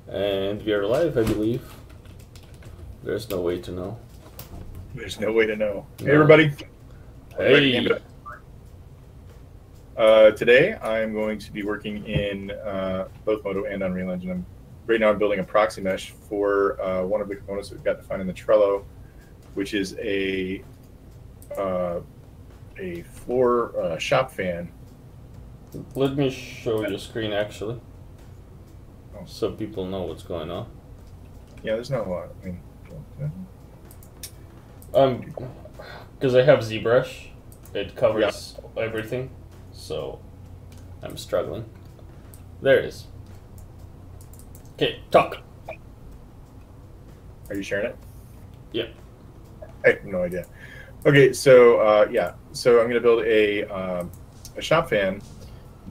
And we are live, I believe. There's no way to know. There's no way to know. No. Hey, everybody. Hey. Today, I'm going to be working in both Modo and Unreal Engine. Right now, I'm building a proxy mesh for one of the components that we've got defined in the Trello, which is a floor shop fan. Let me show your screen, actually, Oh. so people know what's going on. Yeah, there's not a lot. I mean, Because I have ZBrush, it covers everything, so I'm struggling. There it is. Okay, talk. Are you sharing it? Yeah. I have no idea. Okay, so so I'm going to build a shop fan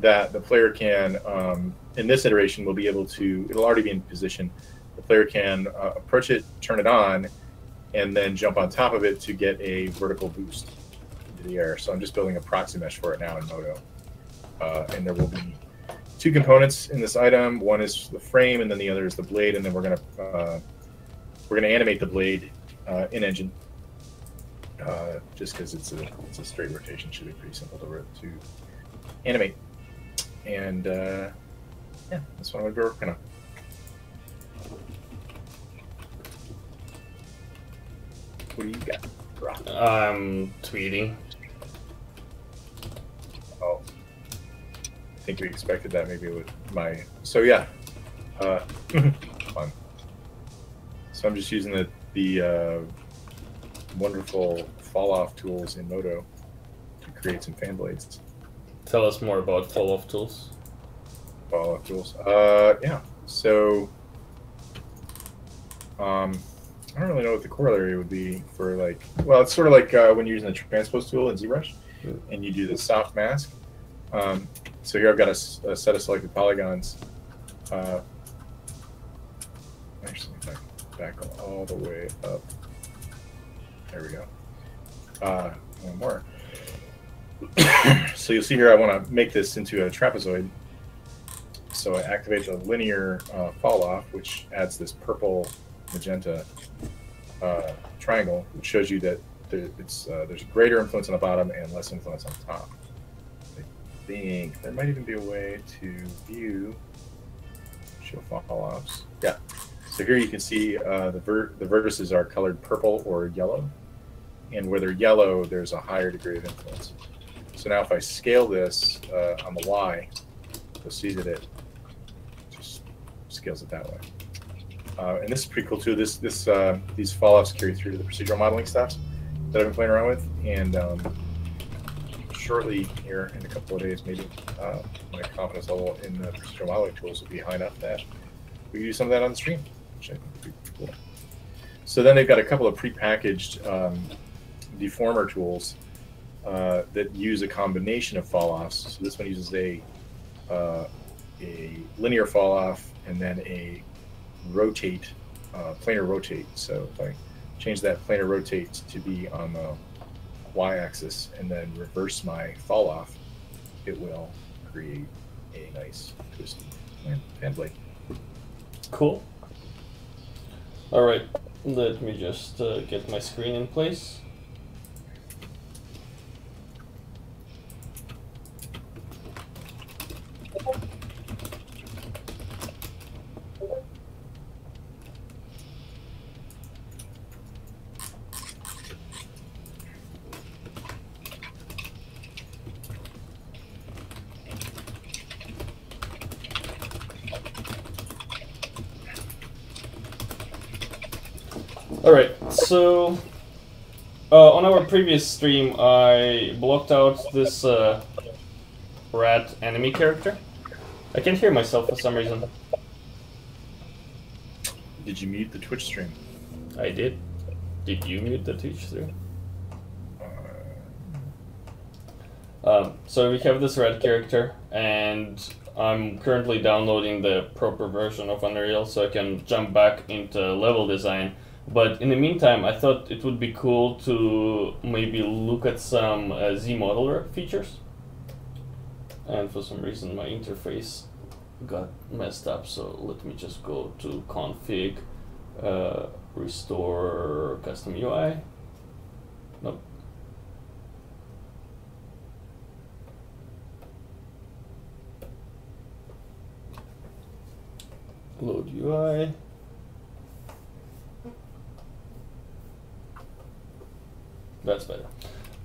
that the player can, in this iteration, will be able to. It'll already be in position. The player can approach it, turn it on, and then jump on top of it to get a vertical boost into the air. So I'm just building a proxy mesh for it now in Modo, and there will be two components in this item. One is the frame, and then the other is the blade. And then we're gonna animate the blade in Engine. Just because it's a straight rotation, should be pretty simple to animate. And yeah, that's what I'm gonna be working on. What do you got, Rob? I'm tweeting. Oh, I think we expected that maybe with my. So yeah, fun. So I'm just using the wonderful fall off tools in Modo to create some fan blades. Tell us more about fall-off tools. Fall off tools. Yeah. So I don't really know what the corollary would be for, like, well, it's sort of like when you're using the transpose tool in ZBrush and you do the soft mask. So here I've got a set of selected polygons. Actually, if I back all the way up. There we go. One more. So you'll see here I want to make this into a trapezoid. So I activate the linear fall off, which adds this purple magenta triangle, which shows you that there's greater influence on the bottom and less influence on top. I think there might even be a way to view show fall offs. Yeah. So here you can see the vertices are colored purple or yellow, and where they're yellow, there's a higher degree of influence. So now if I scale this on the Y, you'll see that it just scales it that way. And this is pretty cool too. These fall-offs carry through to the procedural modeling stuff that I've been playing around with, and shortly here in a couple of days, maybe my confidence level in the procedural modeling tools will be high enough that we can do some of that on the stream, which I think would be cool. So then they've got a couple of prepackaged deformer tools that use a combination of fall-offs. So this one uses a linear fall-off and then a rotate, planar rotate. So if I change that planar rotate to be on the y-axis and then reverse my fall-off, it will create a nice twisted fan blade. Cool. All right, let me just get my screen in place. Alright, so on our previous stream I blocked out this rat enemy character. I can't hear myself for some reason. Did you mute the Twitch stream? I did. Did you mute the Twitch stream? So we have this red character, and I'm currently downloading the proper version of Unreal so I can jump back into level design. But in the meantime, I thought it would be cool to maybe look at some Zmodeler features. And for some reason my interface got messed up, so let me just go to config, restore custom UI. Nope. Load UI. That's better.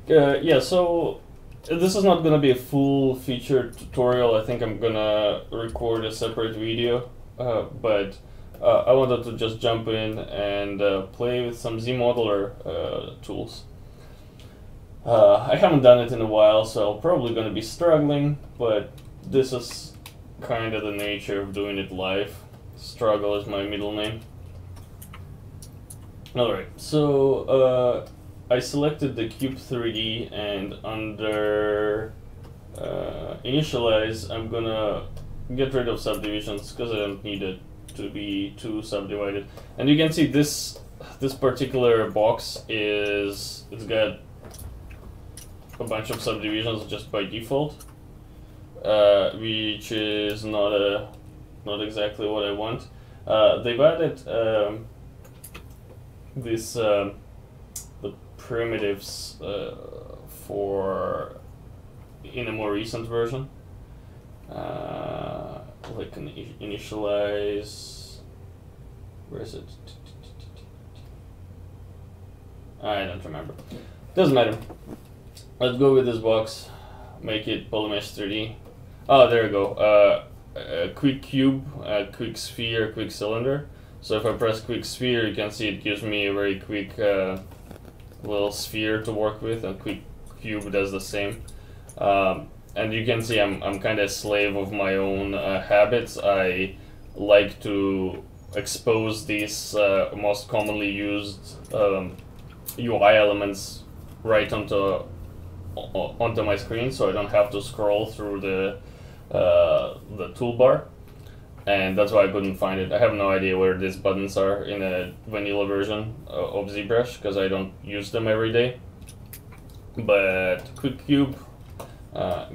Yeah, so this is not gonna be a full featured tutorial. I think I'm gonna record a separate video, but I wanted to just jump in and play with some Zmodeler tools. I haven't done it in a while, so I'm probably gonna be struggling, but this is kind of the nature of doing it live. Struggle is my middle name. Alright, so I selected the cube 3D, and under initialize I'm gonna get rid of subdivisions because I don't need it to be too subdivided. And you can see this particular box it's got a bunch of subdivisions just by default, which is not exactly what I want. They've added the primitives in a more recent version, like an initialize. Where is it? I don't remember. Doesn't matter. Let's go with this box. Make it polymesh 3D. Oh, there we go. A quick cube, a quick sphere, a quick cylinder. So if I press quick sphere, you can see it gives me a very quick little sphere to work with, and quick cube does the same. And you can see I'm kind of a slave of my own habits. I like to expose these most commonly used UI elements right onto my screen, so I don't have to scroll through the toolbar. And that's why I couldn't find it. I have no idea where these buttons are in a vanilla version of ZBrush, because I don't use them every day. But Quick Cube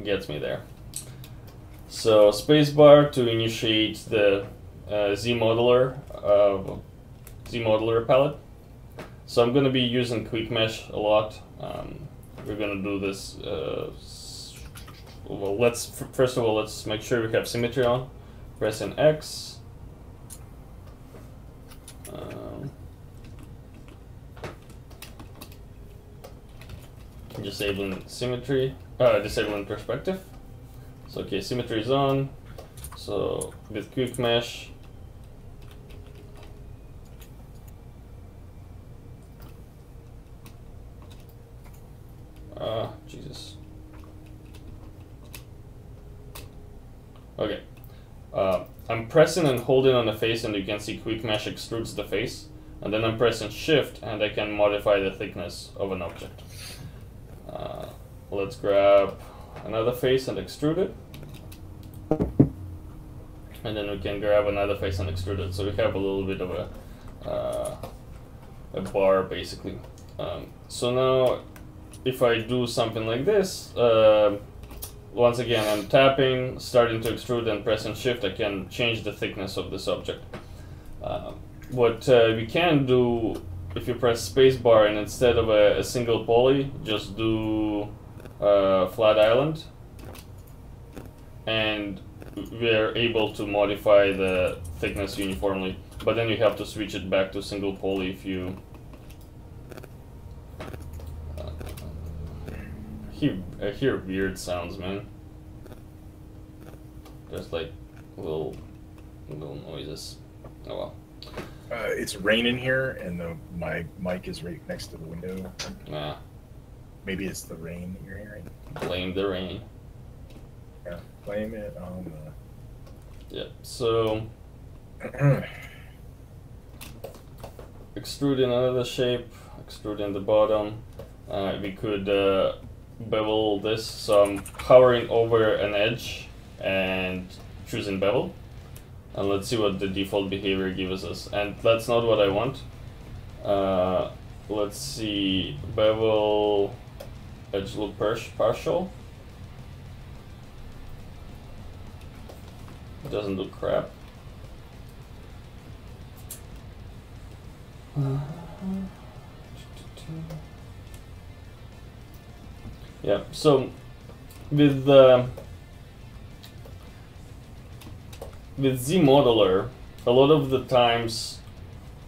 gets me there. So spacebar to initiate the Zmodeler palette. So I'm going to be using Quick Mesh a lot. We're going to do this. Well, first of all, let's make sure we have symmetry on. Pressing X. Disabling symmetry. Disabling perspective. So okay, symmetry is on. So with Quick Mesh. Jesus. Okay. I'm pressing and holding on the face, and you can see Quick Mesh extrudes the face. And then I'm pressing Shift, and I can modify the thickness of an object. Let's grab another face and extrude it. And then we can grab another face and extrude it. So we have a little bit of a bar, basically. So now, if I do something like this, once again, I'm tapping, starting to extrude, and pressing Shift, I can change the thickness of this object. What we can do, if you press spacebar and instead of a single poly, just do flat island, and we're able to modify the thickness uniformly. But then you have to switch it back to single poly if you I hear weird sounds, man. There's like little noises. Oh well. It's raining here, and my mic is right next to the window. Nah. Maybe it's the rain that you're hearing. Blame the rain. Yeah, blame it on the... Yep, so... extruding another shape, extruding the bottom. We could bevel this, so I'm hovering over an edge and choosing bevel. And let's see what the default behavior gives us. And that's not what I want. Let's see, bevel, edge look partial. It doesn't do crap. Yeah, so with Zmodeler, a lot of the times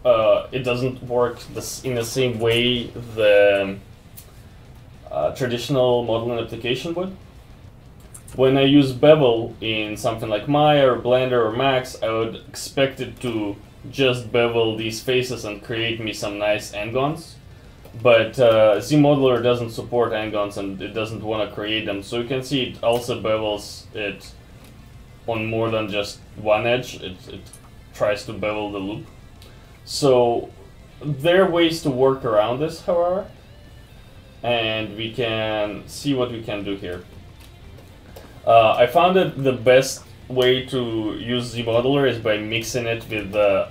it doesn't work in the same way the traditional modeling application would. When I use bevel in something like Maya or Blender or Max, I would expect it to just bevel these faces and create me some nice angons. But Zmodeler doesn't support angons and it doesn't want to create them. So you can see it also bevels it on more than just one edge. It tries to bevel the loop. So there are ways to work around this, however. And we can see what we can do here. I found that the best way to use Zmodeler is by mixing it with the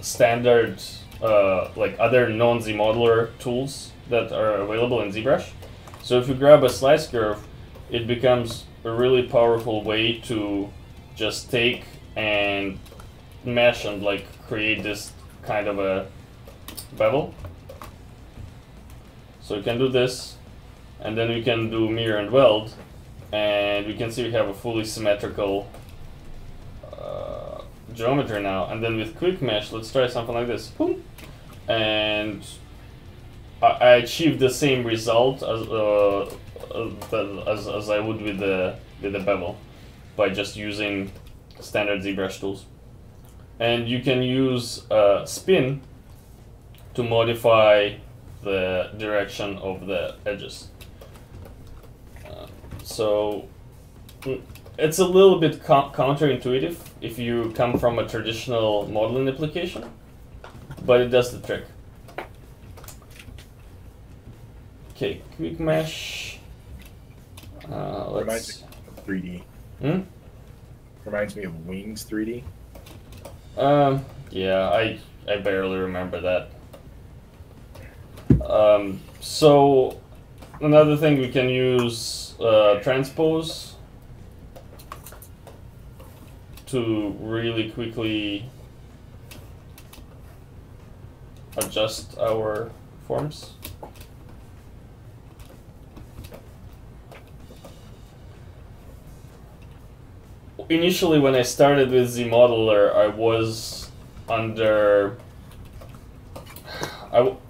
standard, like other non-Zmodeler tools that are available in ZBrush. So if you grab a slice curve, it becomes a really powerful way to just take and mesh and like create this kind of a bevel. So we can do this, and then we can do mirror and weld, and we can see we have a fully symmetrical geometry now. And then with quick mesh, let's try something like this. Boom. And I achieved the same result as I would with the bevel by just using standard ZBrush tools. And you can use spin to modify the direction of the edges. So it's a little bit counterintuitive if you come from a traditional modeling application, but it does the trick. Okay, quick mesh. Reminds me of 3D. Reminds me of Wings 3D. Yeah, I barely remember that. So another thing, we can use transpose to really quickly adjust our forms. Initially, when I started with Zmodeler, I was under...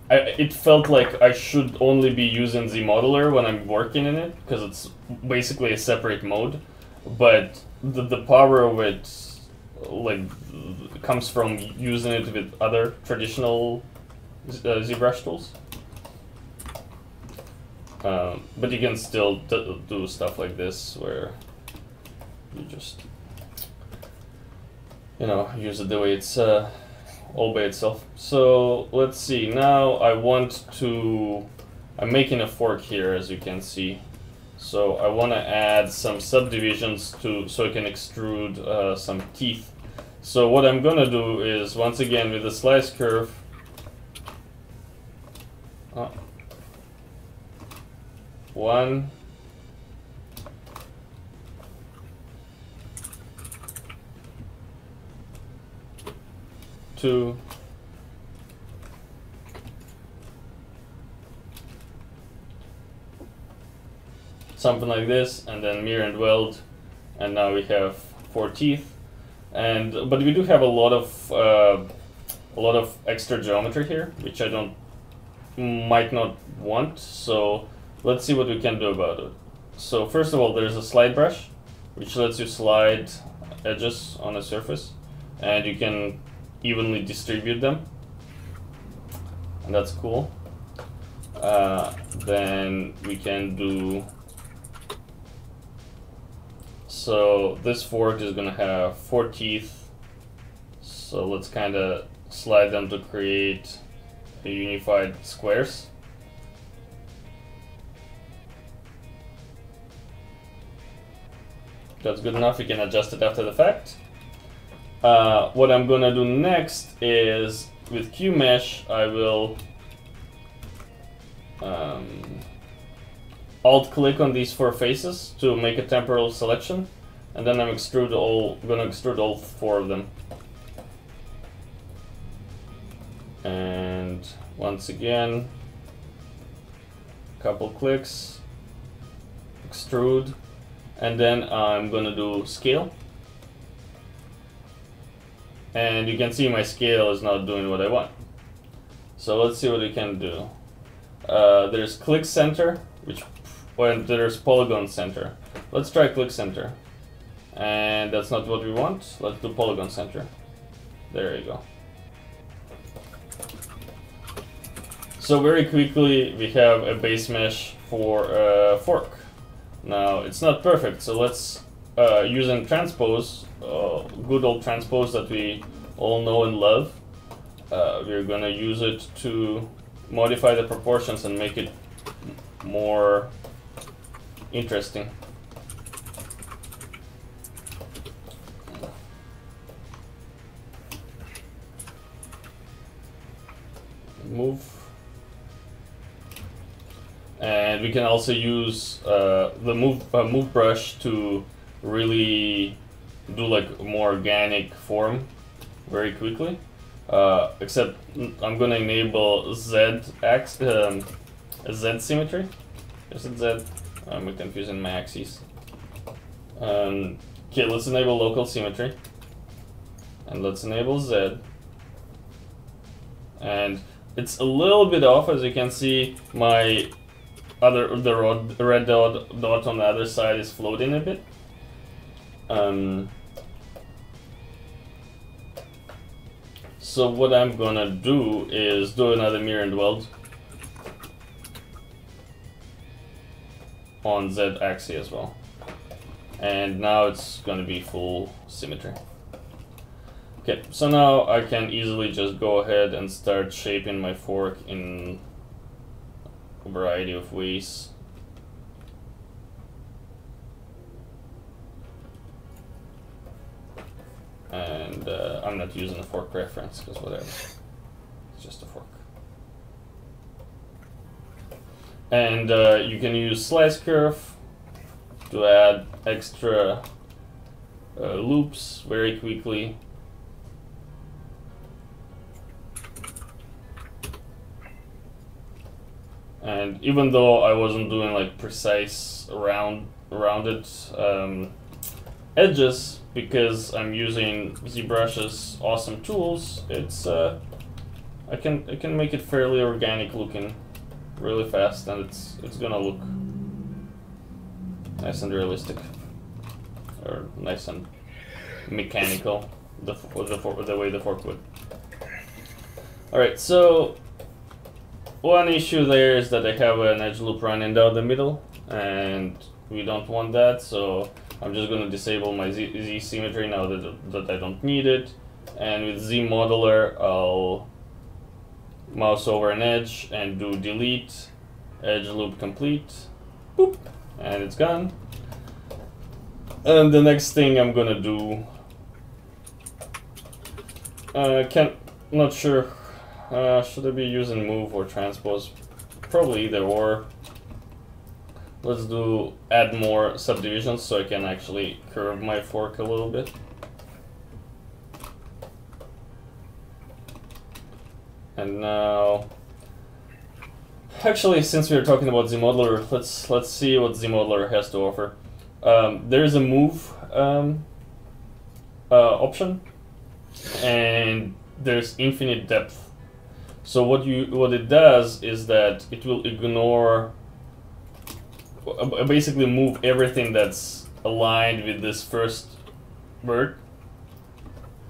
it felt like I should only be using Zmodeler when I'm working in it, because it's basically a separate mode. But the power of it, like, comes from using it with other traditional ZBrush tools. But you can still do stuff like this, where you just, use it the way it's all by itself. So let's see, now I'm making a fork here, as you can see. So I want to add some subdivisions so I can extrude some teeth. So what I'm gonna do is, once again, with the slice curve, one, two, something like this, and then mirror and weld, and now we have 4 teeth. But we do have a lot of extra geometry here, which I might not want. So let's see what we can do about it. So first of all, there's a slide brush, which lets you slide edges on a surface, and you can evenly distribute them, and that's cool. Then we can do, so this fork is gonna have 4 teeth, so let's kind of slide them to create a unified squares. That's good enough. You can adjust it after the fact. What I'm gonna do next is, with QMesh, I will alt-click on these 4 faces to make a temporal selection, and then I'm gonna extrude all 4 of them. And once again, couple clicks, extrude, and then I'm gonna do scale. And you can see my scale is not doing what I want. So let's see what we can do. There's click center, and there's polygon center. Let's try click center. And that's not what we want. Let's do polygon center. There you go. So very quickly we have a base mesh for a fork. Now it's not perfect, so let's using transpose, good old transpose that we all know and love. We're gonna use it to modify the proportions and make it more interesting. Move. And we can also use the move brush to really do like more organic form very quickly. Except I'm gonna enable Z symmetry. Is it Z? I'm confusing my axes. Okay, let's enable local symmetry, and let's enable Z. And it's a little bit off, as you can see. My the red dot on the other side is floating a bit. So what I'm gonna do is do another mirror and weld on Z axis as well. And now it's gonna be full symmetry. Okay, so now I can easily just go ahead and start shaping my fork in a variety of ways. And I'm not using a fork reference because whatever, it's just a fork. And you can use slice curve to add extra loops very quickly. And even though I wasn't doing like precise rounded edges, because I'm using ZBrush's awesome tools, it's I can make it fairly organic looking really fast, and it's gonna look nice and realistic, or nice and mechanical, the way the fork would. All right, so one issue there is that I have an edge loop running down the middle, and we don't want that, so I'm just going to disable my Z symmetry now that I don't need it. And with Zmodeler, I'll mouse over an edge and do delete, edge loop complete, boop, and it's gone. And the next thing I'm going to do, not sure. Should I be using move or transpose? Probably either or. Let's do add more subdivisions so I can actually curve my fork a little bit. And now, actually, since we're talking about Zmodeler, let's see what Zmodeler has to offer. There is a move option, and there's infinite depth. So what it does is that it will ignore, basically move everything that's aligned with this first word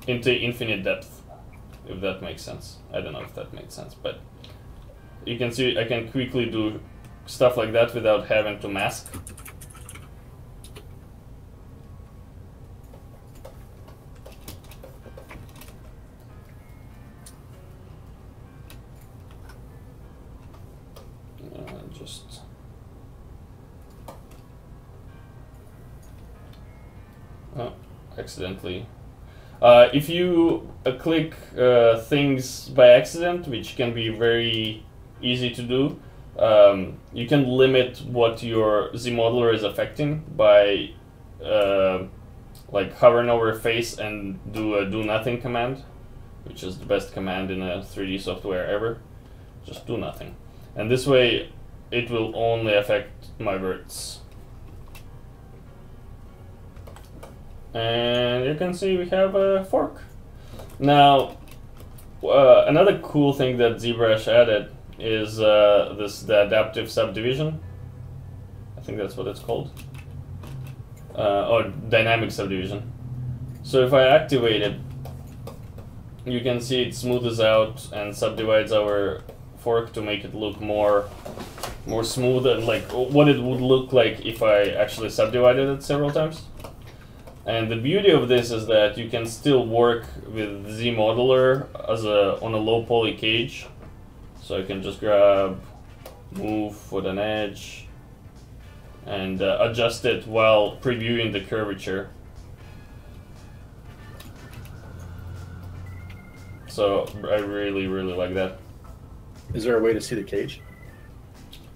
into infinite depth, if that makes sense. I don't know if that makes sense, but you can see I can quickly do stuff like that without having to mask. Accidentally. If you click things by accident, which can be very easy to do, you can limit what your Zmodeler is affecting by like hovering over a face and do a do nothing command, which is the best command in a 3D software ever. Just do nothing. And this way it will only affect my verts. And you can see we have a fork. Now, another cool thing that ZBrush added is the adaptive subdivision. I think that's what it's called. Or dynamic subdivision. So if I activate it, you can see it smoothes out and subdivides our fork to make it look more smooth and like what it would look like if I actually subdivided it several times. And the beauty of this is that you can still work with Zmodeler as on a low poly cage. So I can just grab, move with an edge, and adjust it while previewing the curvature. So I really like that. Is there a way to see the cage?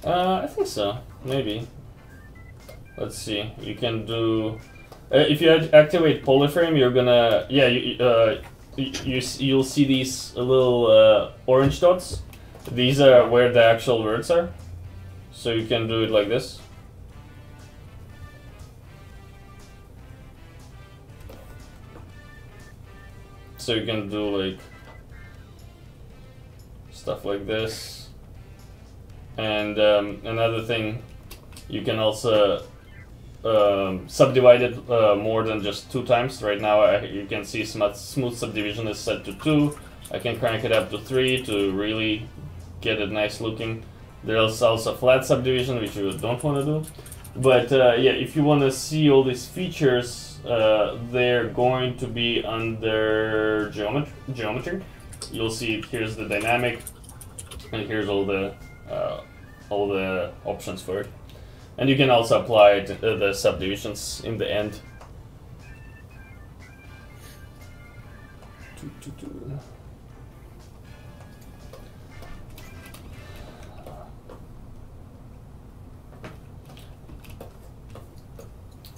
I think so, maybe. Let's see. You can do. If you activate polyframe, you're gonna you'll see these little orange dots. These are where the actual words are. So you can do it like this. So you can do like stuff like this. And another thing, you can also subdivide it more than just 2 times. Right now you can see smooth subdivision is set to 2. I can crank it up to 3 to really get it nice looking. There's also flat subdivision, which you don't want to do. But yeah, if you want to see all these features, they're going to be under geometry. You'll see here's the dynamic, and here's all the options for it. And you can also apply the subdivisions in the end.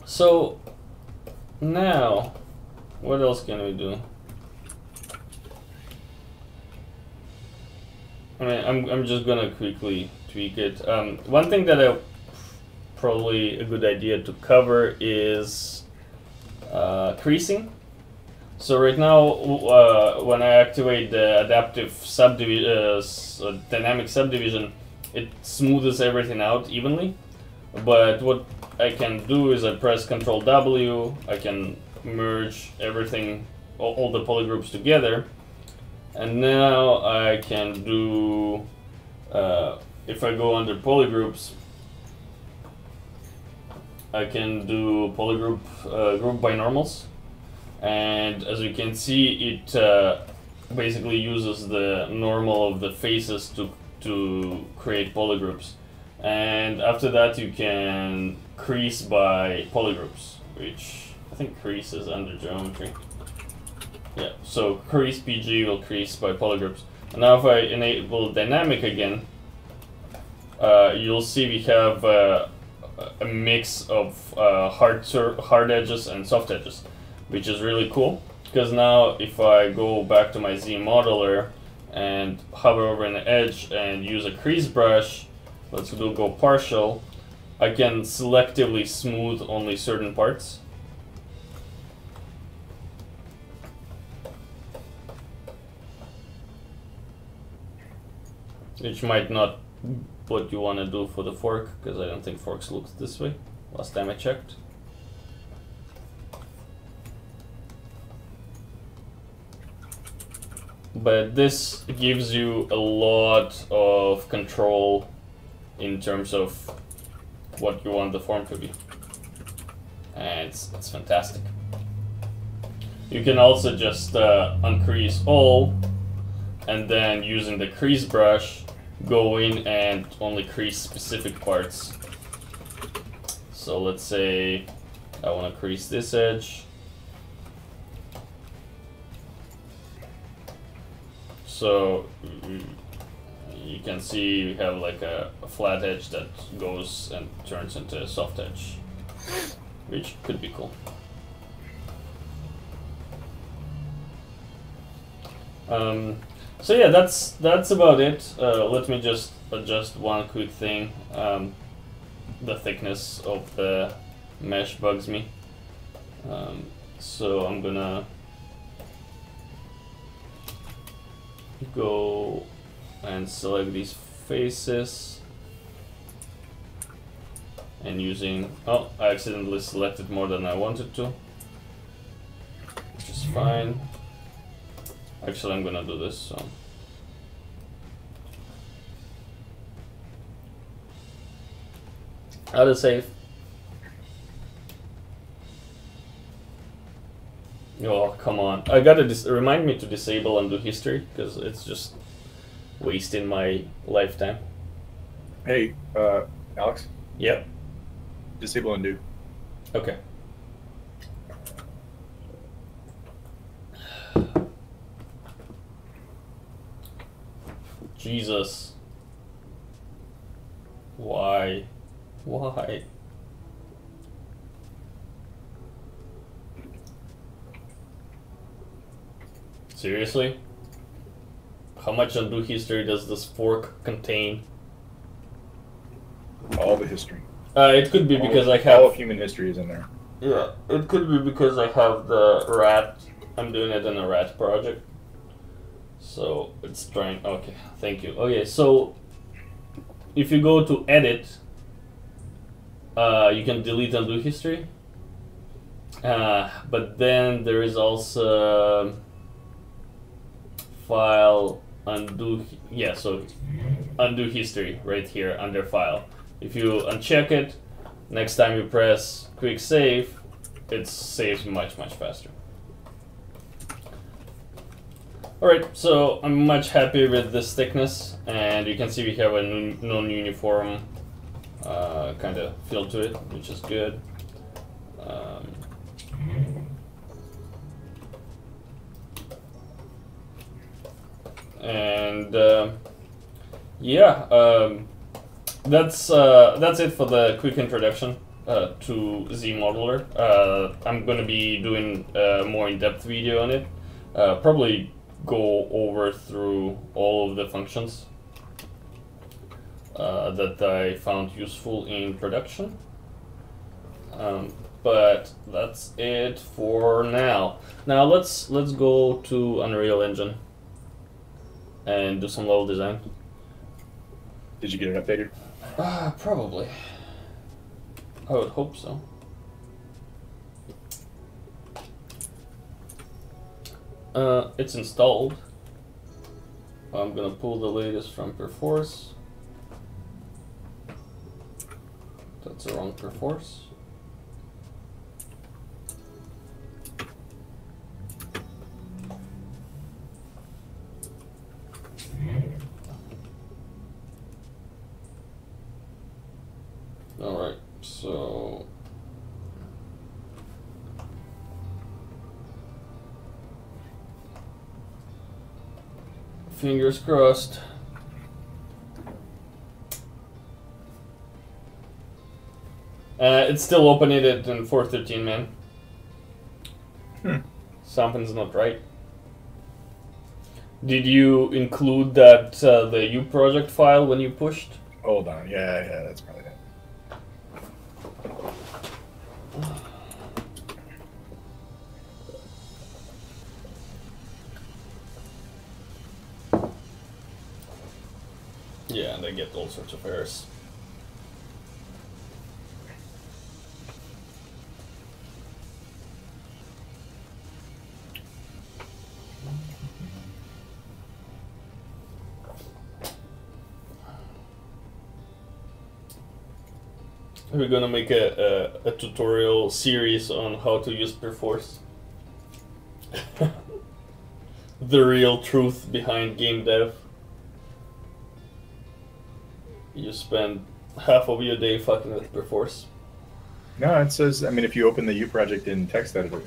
So now, what else can we do? I mean, I'm just gonna quickly tweak it. One thing that probably a good idea to cover is creasing. So right now, when I activate the adaptive dynamic subdivision, it smooths everything out evenly. But what I can do is I press Ctrl W, I can merge everything, all the polygroups together, and now I can do, if I go under polygroups, I can do polygroup group by normals, and as you can see, it basically uses the normal of the faces to create polygroups. And after that you can crease by polygroups, which I think crease is under geometry. Yeah, so crease PG will crease by polygroups. And now if I enable dynamic again, you'll see we have a mix of hard edges and soft edges, which is really cool. Because now if I go back to my Zmodeler and hover over an edge and use a crease brush, let's go partial, I can selectively smooth only certain parts. Which might not be what you want to do for the fork, because I don't think forks looked this way last time I checked. But this gives you a lot of control in terms of what you want the form to be, and it's fantastic. You can also just uncrease all, and then using the crease brush go in and only crease specific parts. So let's say I want to crease this edge. So you can see we have like a flat edge that goes and turns into a soft edge, which could be cool. So yeah, that's about it. Let me just adjust one quick thing. The thickness of the mesh bugs me. So I'm gonna go and select these faces. And using... Oh, I accidentally selected more than I wanted to. Which is fine. Actually, I'm gonna do this, so... Auto save. Oh, come on. I gotta remind me to disable undo history, because it's just wasting my lifetime. Hey, Alex? Yep. Disable undo. Okay. Jesus. Why? Why? Seriously? How much undo history does this fork contain? All the history. It could be because I have... All of human history is in there. Yeah, it could be because I have the rat. I'm doing it in a rat project. So it's trying... Okay, thank you. Okay, so if you go to edit, you can delete undo history. But then there is also file undo... Yeah, so undo history right here under file. If you uncheck it, next time you press quick save, it saves much faster. Alright, so I'm much happier with this thickness, and you can see we have a non-uniform kind of feel to it, which is good. That's it for the quick introduction to Zmodeler. I'm gonna be doing a more in-depth video on it. Probably go over through all of the functions that I found useful in production. But that's it for now. Now let's go to Unreal Engine and do some level design. Did you get it updated? Probably. I would hope so. It's installed. I'm gonna pull the latest from Perforce. That's the wrong Perforce. Alright, so fingers crossed. It's still opening it in 413, man. Something's not right. Did you include that the U project file when you pushed? Hold on. Yeah, that's probably it. Yeah, and they get all sorts of errors. We're gonna make a tutorial series on how to use Perforce. The real truth behind GameDev. You spend half of your day fucking with Perforce. No, it says. I mean, if you open the U project in text editor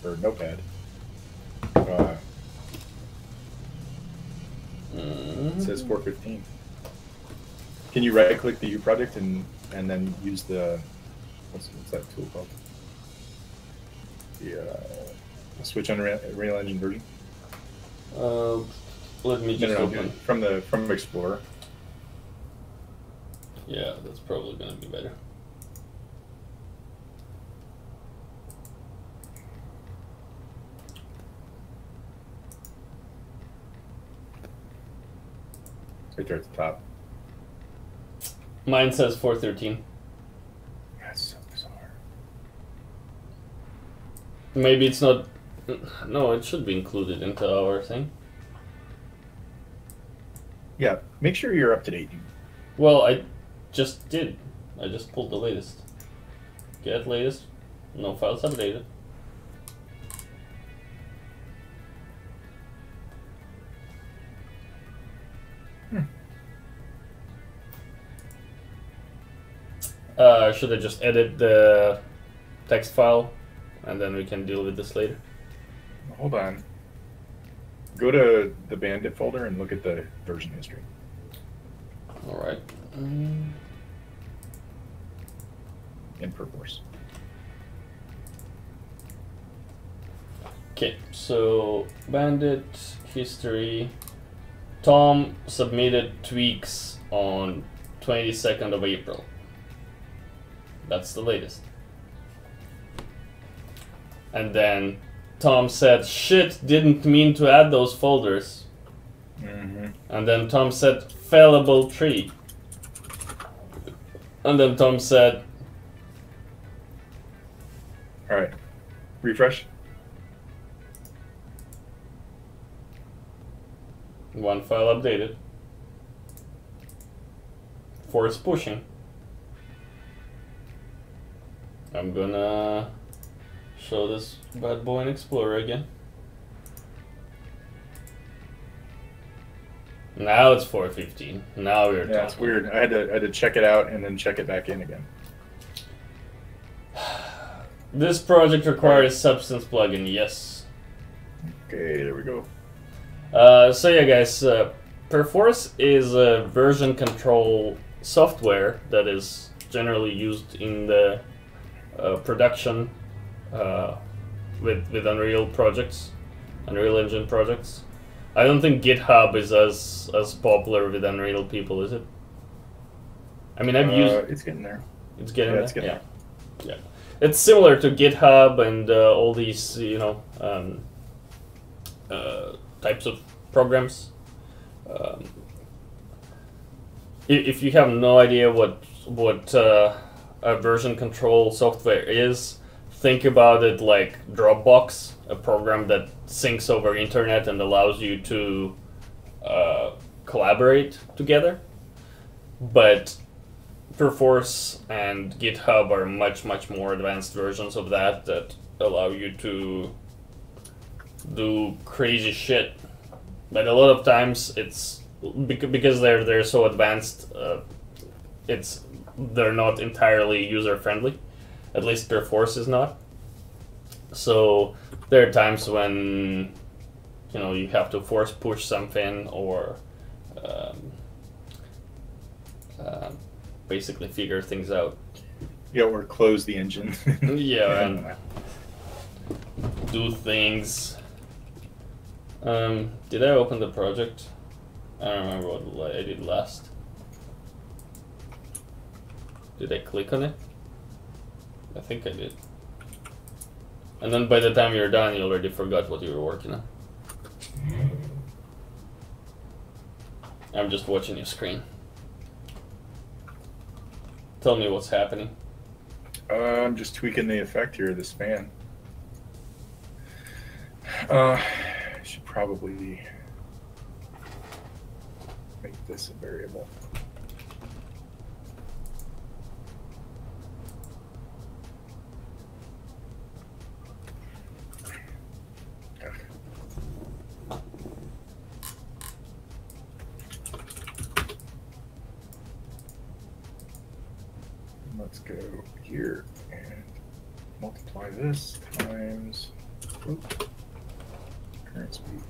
or Notepad, it says 415. Can you right-click the U project and then use the what's that tool called? The switch on Unreal Engine version. Let me just open. From Explorer. Yeah, that's probably gonna be better. Right there at the top. Mine says 413. That's so bizarre. Maybe it's not. No, it should be included into our thing. Yeah, make sure you're up to date. Well, I just did. I just pulled the latest. Get latest. No files updated. Should I just edit the text file and then we can deal with this later? Hold on. Go to the Bandit folder and look at the version history. Alright. In Perforce. Okay, so Bandit history. Tom submitted tweaks on 22nd of April. That's the latest. And then Tom said, shit, didn't mean to add those folders. And then Tom said, fallible tree. And then Tom said, alright, refresh. One file updated. Force pushing. I'm gonna show this bad boy in Explorer again. Now it's 4:15. Now we're talking. Yeah, it's weird. I had to check it out and then check it back in again. This project requires Substance plugin, yes. Okay, there we go. So yeah, guys, Perforce is a version control software that is generally used in the production with Unreal projects, Unreal Engine projects. I don't think GitHub is as popular with Unreal people, is it? I mean, I've used. It's getting there. It's getting there. It's getting there. Yeah. It's similar to GitHub and all these, you know, types of programs. If you have no idea what a version control software is, think about it like Dropbox, a program that syncs over internet and allows you to collaborate together. But Perforce and GitHub are much more advanced versions of that allow you to do crazy shit. But a lot of times it's because they're so advanced, they're not entirely user friendly. At least Perforce is not. So there are times when you have to force push something or basically figure things out. Yeah, or close the engine. Yeah, and do things. Did I open the project? I don't remember what I did last. Did I click on it? I think I did. And then by the time you're done, you already forgot what you were working on. I'm just watching your screen. Tell me what's happening. I'm just tweaking the effect here of this fan. Should probably make this a variable. Let's go here and multiply this times current speed.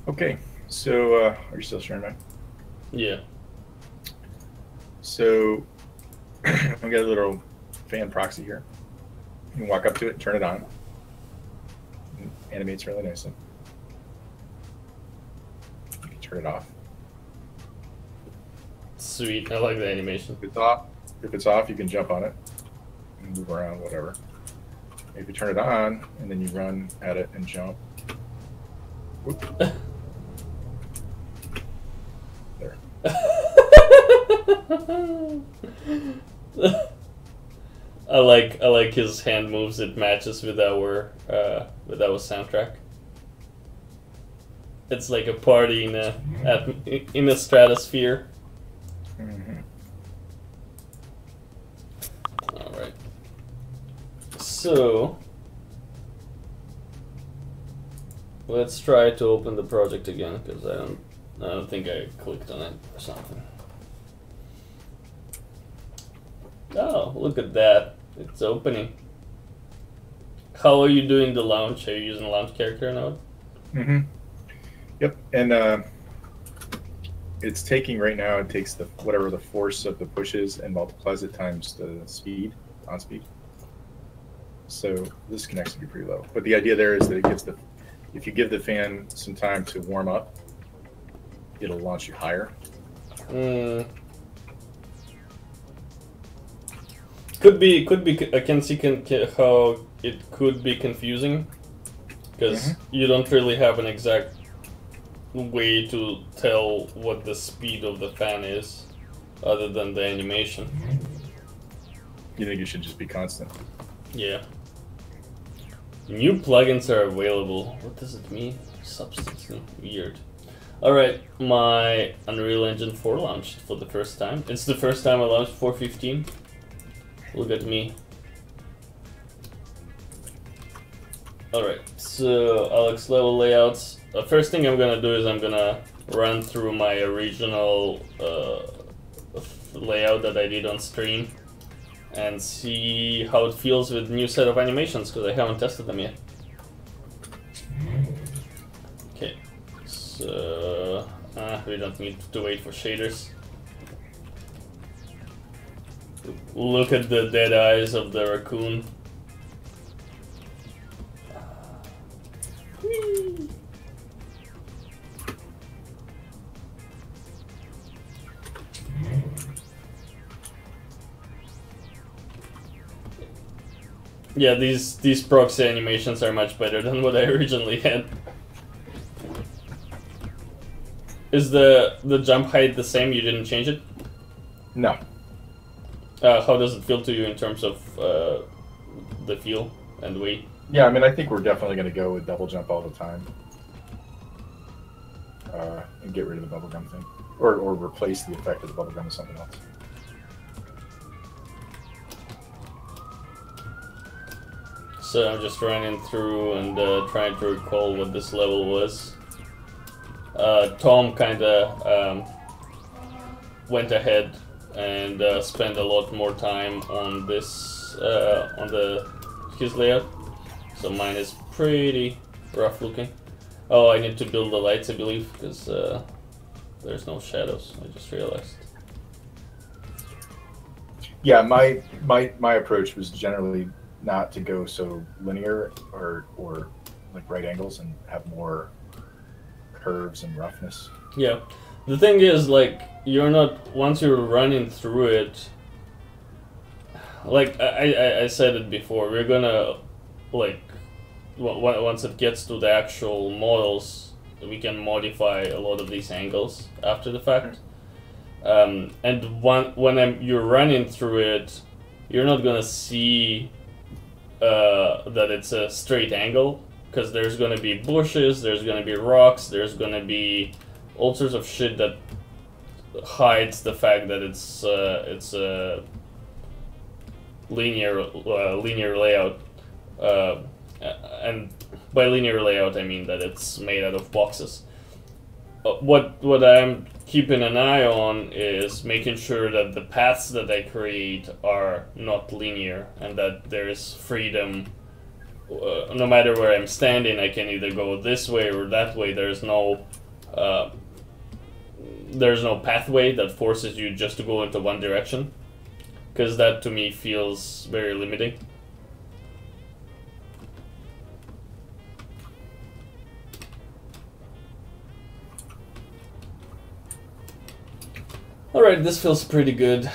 Okay, so are you still sharing, Mike? Yeah. So I've got a little fan proxy here. You can walk up to it, turn it on. It animates really nicely. You can turn it off. Sweet. I like the animation. If it's off, you can jump on it and move around, whatever. If you turn it on and then you run at it and jump. Whoop. There. I like his hand moves. It matches with our soundtrack. It's like a party in a stratosphere. Mm-hmm. All right. So let's try to open the project again because I don't think I clicked on it or something. Oh, look at that. It's opening. How are you doing the launch? Are you using launch character node? Mm-hmm. Yep. And it's taking right now, it takes whatever the force of the push is and multiplies it times the speed, on speed. So this can actually be pretty low. But the idea there is that it gives if you give the fan some time to warm up, it'll launch you higher. Could be. I can see how it could be confusing because you don't really have an exact way to tell what the speed of the fan is, other than the animation. You think it should just be constant? Yeah. New plugins are available. What does it mean? Substance. Weird. Alright, my Unreal Engine 4 launched for the first time. It's the first time I launched 4.15. Look at me. Alright, so Alex level layouts. The first thing I'm gonna do is I'm gonna run through my original layout that I did on stream and see how it feels with new set of animations because I haven't tested them yet. Okay, so we don't need to wait for shaders. Look at the dead eyes of the raccoon. Whee! Yeah, these proxy animations are much better than what I originally had. Is the jump height the same? You didn't change it? No. How does it feel to you in terms of the feel and weight? Yeah, I mean, I think we're definitely going to go with double jump all the time. And get rid of the bubblegum thing. Or replace the effect of the bubblegum with something else. So I'm just running through and trying to recall what this level was. Tom kinda went ahead and spent a lot more time on this on his layout. So mine is pretty rough looking. Oh, I need to build the lights, I believe, because there's no shadows. I just realized. Yeah, my approach was generally not to go so linear or like right angles and have more curves and roughness. Yeah, the thing is, like, you're not, once you're running through it, like I said it before, we're gonna, like, once it gets to the actual models, we can modify a lot of these angles after the fact. And when you're running through it, you're not gonna see that it's a straight angle, because there's gonna be bushes, there's gonna be rocks, there's gonna be all sorts of shit that hides the fact that it's a linear layout. And by linear layout, I mean that it's made out of boxes. What I'm keeping an eye on is making sure that the paths that I create are not linear and that there is freedom no matter where I'm standing, I can either go this way or that way. There's no pathway that forces you just to go into one direction, because that to me feels very limiting. Alright, this feels pretty good.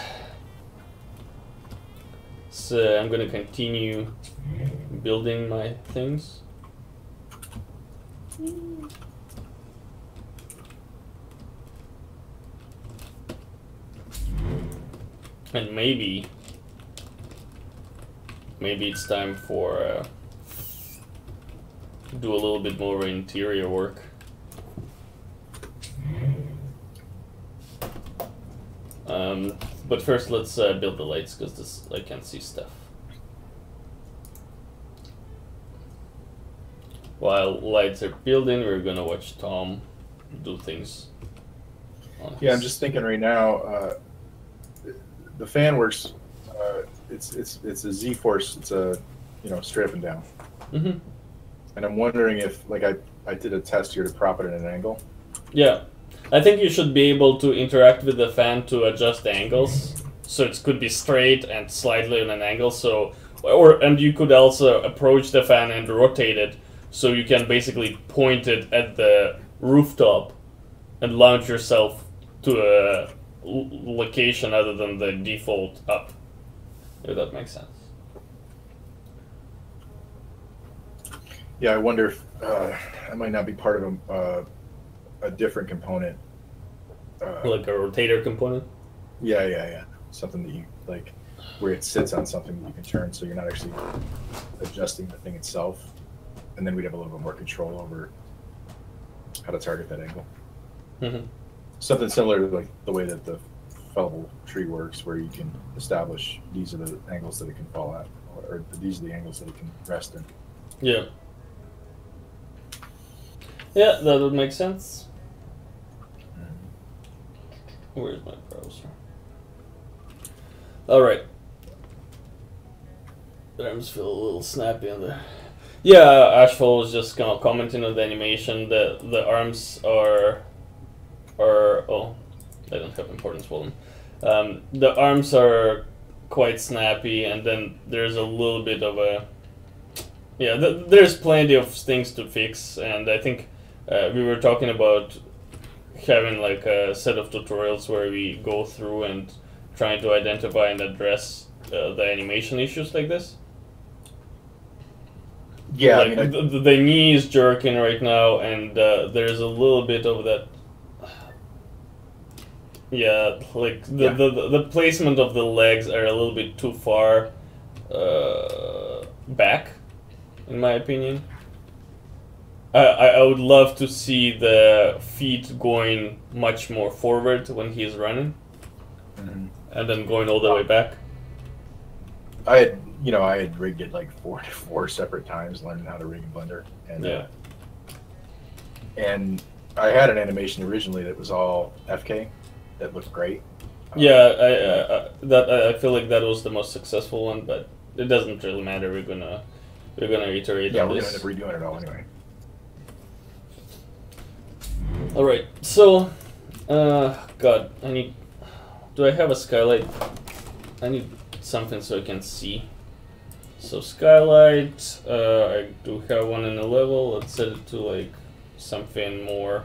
So I'm gonna continue building my things. And maybe it's time for do a little bit more interior work. But first let's build the lights, because I can't see stuff. While lights are building, we're gonna watch Tom do things. Yeah, I'm just thinking right now. The fan works. It's a Z force. It's a straight up and down. Mm-hmm. And I'm wondering if I did a test here to prop it at an angle. Yeah, I think you should be able to interact with the fan to adjust the angles. So it could be straight and slightly on an angle. So and you could also approach the fan and rotate it, so you can basically point it at the rooftop and launch yourself to a location other than the default up. If that makes sense. Yeah, I wonder if that might not be part of a different component. Like a rotator component? Yeah. Something that you like, where it sits on something that you can turn, so you're not actually adjusting the thing itself. And then we'd have a little bit more control over how to target that angle. Mm-hmm. Something similar to like the way that the fellable tree works, where you can establish these are the angles that it can fall at, or these are the angles that it can rest in. Yeah. Yeah, that would make sense. Where's my browser? Alright. The arms feel a little snappy on there. Yeah, Ashfall was just commenting on the animation. The arms are oh, they don't have importance for them. The arms are quite snappy, and then there's a little bit of a there's plenty of things to fix, and I think we were talking about having like a set of tutorials where we go through and trying to identify and address the animation issues like this. Yeah, like the knee is jerking right now, and there's a little bit of that. Yeah, like the placement of the legs are a little bit too far back, in my opinion. I would love to see the feet going much more forward when he's running, and then going all the way back. I had rigged it like four separate times, learning how to rig in Blender, and and I had an animation originally that was all FK that looked great. Yeah, I feel like that was the most successful one, but it doesn't really matter. We're gonna iterate. Yeah, on we're this. gonna end up redoing it all anyway. All right, so, God, do I have a skylight? I need something so I can see. So skylight, I do have one in a level. Let's set it to like something more,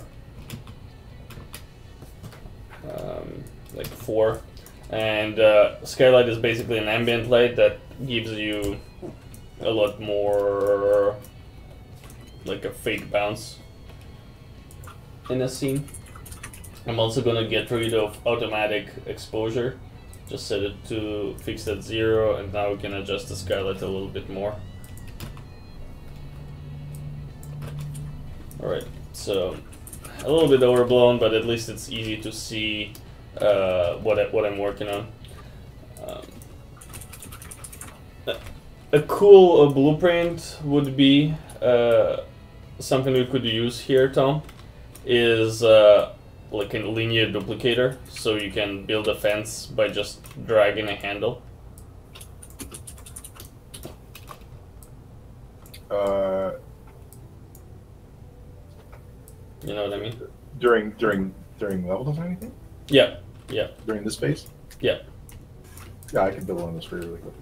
like 4. And skylight is basically an ambient light that gives you a lot more like a fake bounce in a scene. I'm also gonna get rid of automatic exposure. Just set it to fixed at 0, and now we can adjust the skylight a little bit more. Alright, so a little bit overblown, but at least it's easy to see what I'm working on. A cool blueprint would be something we could use here, Tom, is like a linear duplicator, so you can build a fence by just dragging a handle. You know what I mean? During level design, you think? Yeah, yeah, During this phase? yeah. Yeah, I can build one of those for you really quick.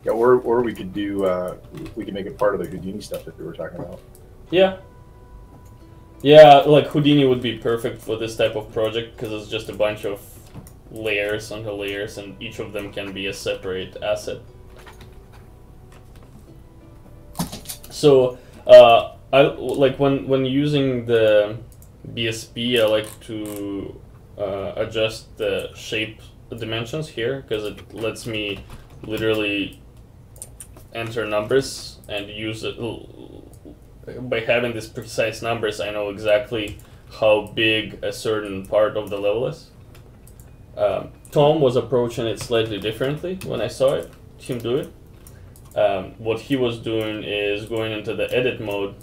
Yeah, or we could do we could make it part of the Houdini stuff that we were talking about. Yeah. Yeah, like Houdini would be perfect for this type of project because it's just a bunch of layers onto layers, and each of them can be a separate asset. So, I like when using the BSP, I like to adjust the shape dimensions here because it lets me literally enter numbers and use it. By having these precise numbers, I know exactly how big a certain part of the level is. Tom was approaching it slightly differently when I saw him do it. What he was doing is going into the edit mode,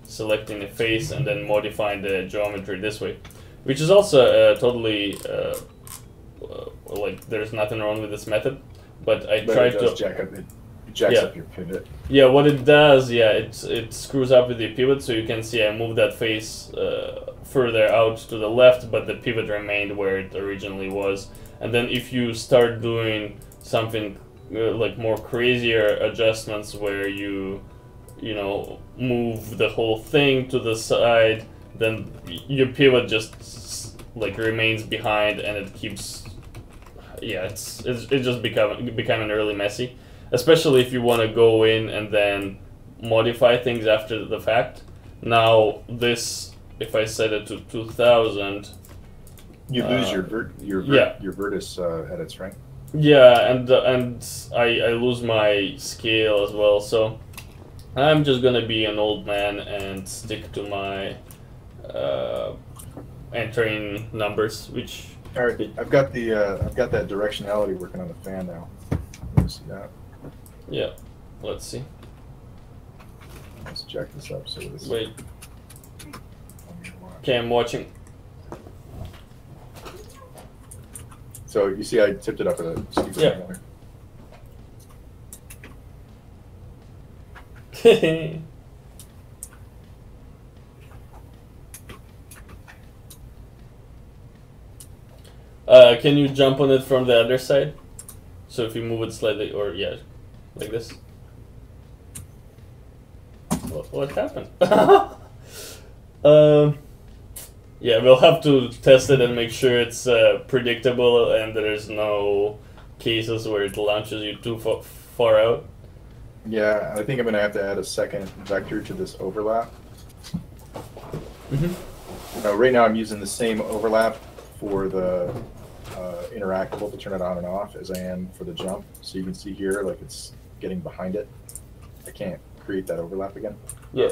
selecting a face, and then modifying the geometry this way, which is also totally like there's nothing wrong with this method. But tried to jacks up your pivot. Yeah, what it does, yeah, it screws up with the pivot, so you can see I moved that face further out to the left, but the pivot remained where it originally was. And then if you start doing something like more crazier adjustments where you know, move the whole thing to the side, then your pivot just like remains behind, and it keeps, yeah, it's just becoming really messy. Especially if you want to go in and then modify things after the fact. Now this, if I set it to 2000, you lose your vertex edits, right? Yeah, and I lose my scale as well. So I'm just gonna be an old man and stick to my entering numbers, which. All right, I've got that directionality working on the fan now. Let me see that. Yeah, let's see. Let's check this up. So this. Wait. Okay, I'm watching. So you see, I tipped it up at a stupid angle. Can you jump on it from the other side? So if you move it slightly, or yeah, like this. What happened? Yeah, we'll have to test it and make sure it's predictable and there's no cases where it launches you too far out. Yeah, I think I'm going to have to add a second vector to this overlap. Right now I'm using the same overlap for the interactable to turn it on and off as I am for the jump. So you can see here, like it's getting behind it. I can't create that overlap again. Yeah.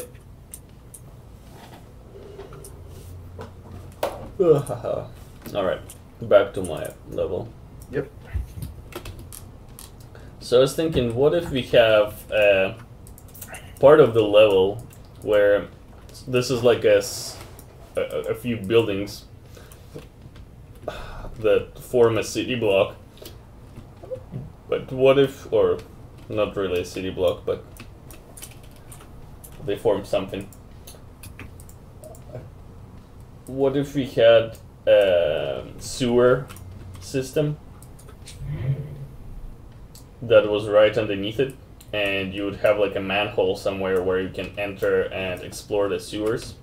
Alright, back to my level. Yep. So I was thinking, what if we have part of the level where this is like a few buildings that form a city block, but what if, or not really a city block, but they form something. What if we had a sewer system that was right underneath it, and you would have like a manhole somewhere where you can enter and explore the sewers?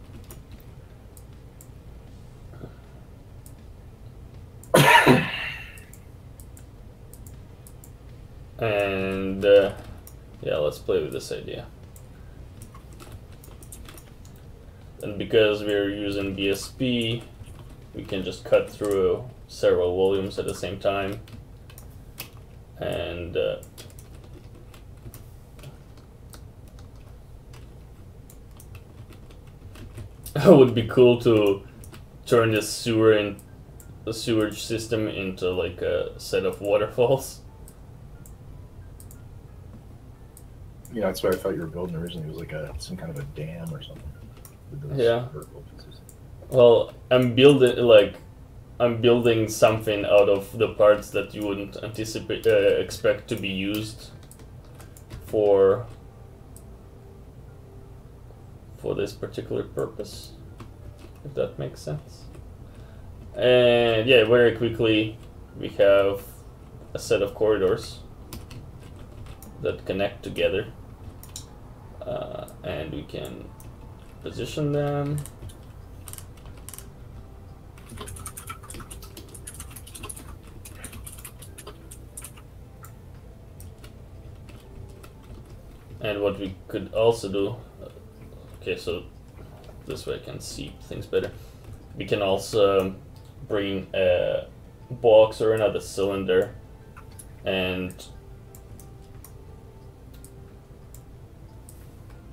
And yeah, let's play with this idea. And because we're using BSP, we can just cut through several volumes at the same time. And it would be cool to turn this sewage system into like a set of waterfalls. You know, that's what I thought you were building originally. It was like some kind of a dam or something. Yeah. Well, I'm building something out of the parts that you wouldn't expect to be used for for this particular purpose, if that makes sense. And yeah, very quickly we have a set of corridors that connect together, and we can position them. And what we could also do, okay, so this way I can see things better. We can also bring a box or another cylinder and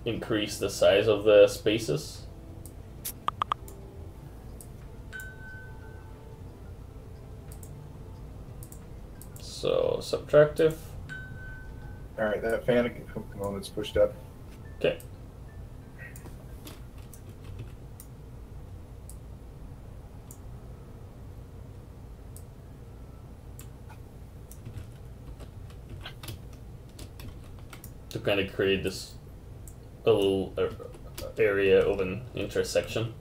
increase the size of the spaces. So subtractive. All right, that fan component's pushed up. Okay. To kind of create this a little area of an intersection,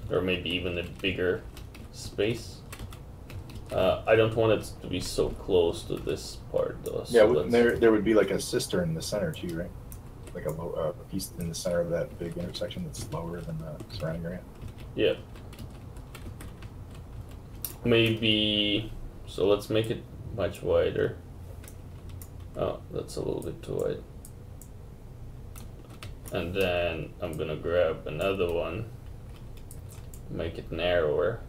or maybe even a bigger space. I don't want it to be so close to this part though. Yeah, So there would be like a cistern in the center too, right? Like a piece in the center of that big intersection that's lower than the surrounding area. Yeah. Maybe, so let's make it much wider. Oh, that's a little bit too wide. And then I'm gonna grab another one, make it narrower,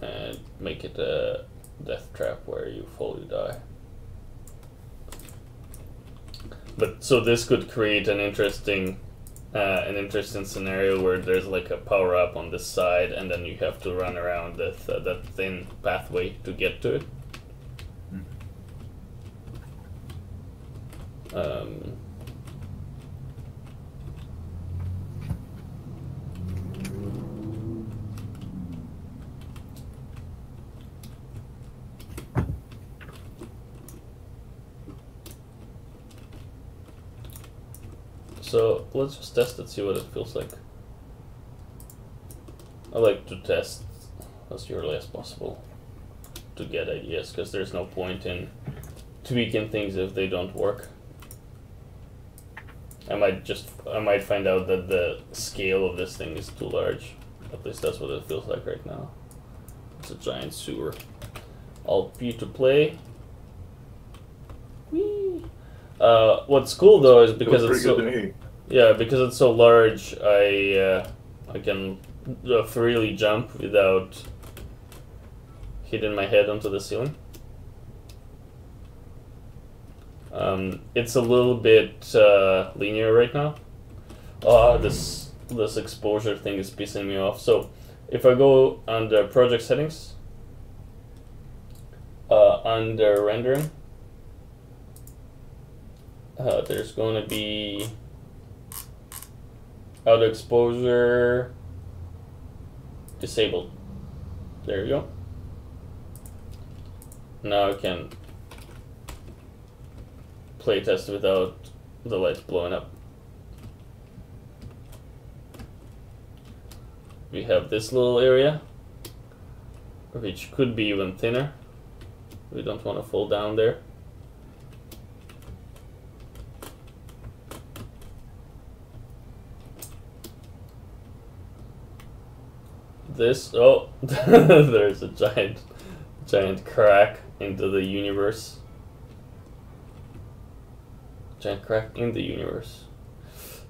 and make it a death trap where you fully die. But so this could create an interesting scenario where there's like a power up on this side, and then you have to run around that thin pathway to get to it. So let's just test it, see what it feels like. I like to test as early as possible to get ideas, because there's no point in tweaking things if they don't work. I might find out that the scale of this thing is too large. At least that's what it feels like right now. It's a giant sewer. Alt P to play. Whee! What's cool though is because it's so because it's so large, I can freely jump without hitting my head onto the ceiling. It's a little bit linear right now. This exposure thing is pissing me off. So if I go under project settings, under rendering, there's going to be auto exposure disabled. There you go. Now I can play test without the lights blowing up. We have this little area, which could be even thinner. We don't want to fall down there. This, oh, there's a giant crack into the universe. Giant crack in the universe.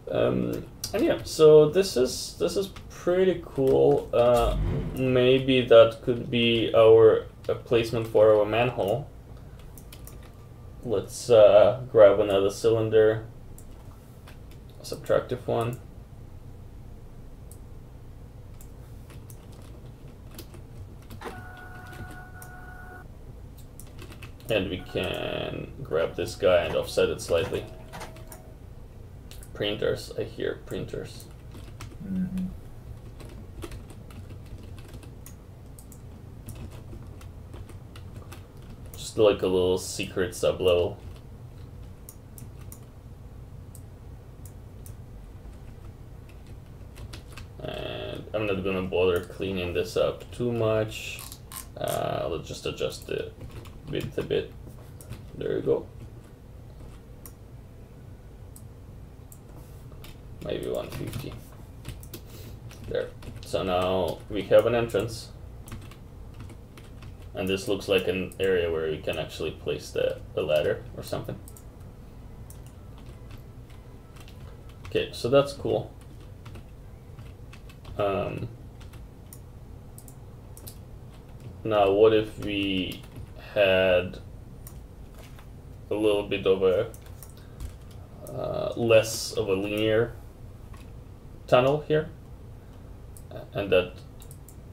And yeah, so this is pretty cool. Maybe that could be our placement for our manhole. Let's grab another cylinder, a subtractive one. And we can grab this guy and offset it slightly. Printers, I hear printers. Mm-hmm. Just like a little secret sub-level. I'm not gonna bother cleaning this up too much. Let's just adjust the width a bit. There you go. Maybe 150. There. So now we have an entrance. And this looks like an area where we can actually place the ladder or something. Okay, so that's cool. Now what if we had a little bit of a less of a linear tunnel here, and that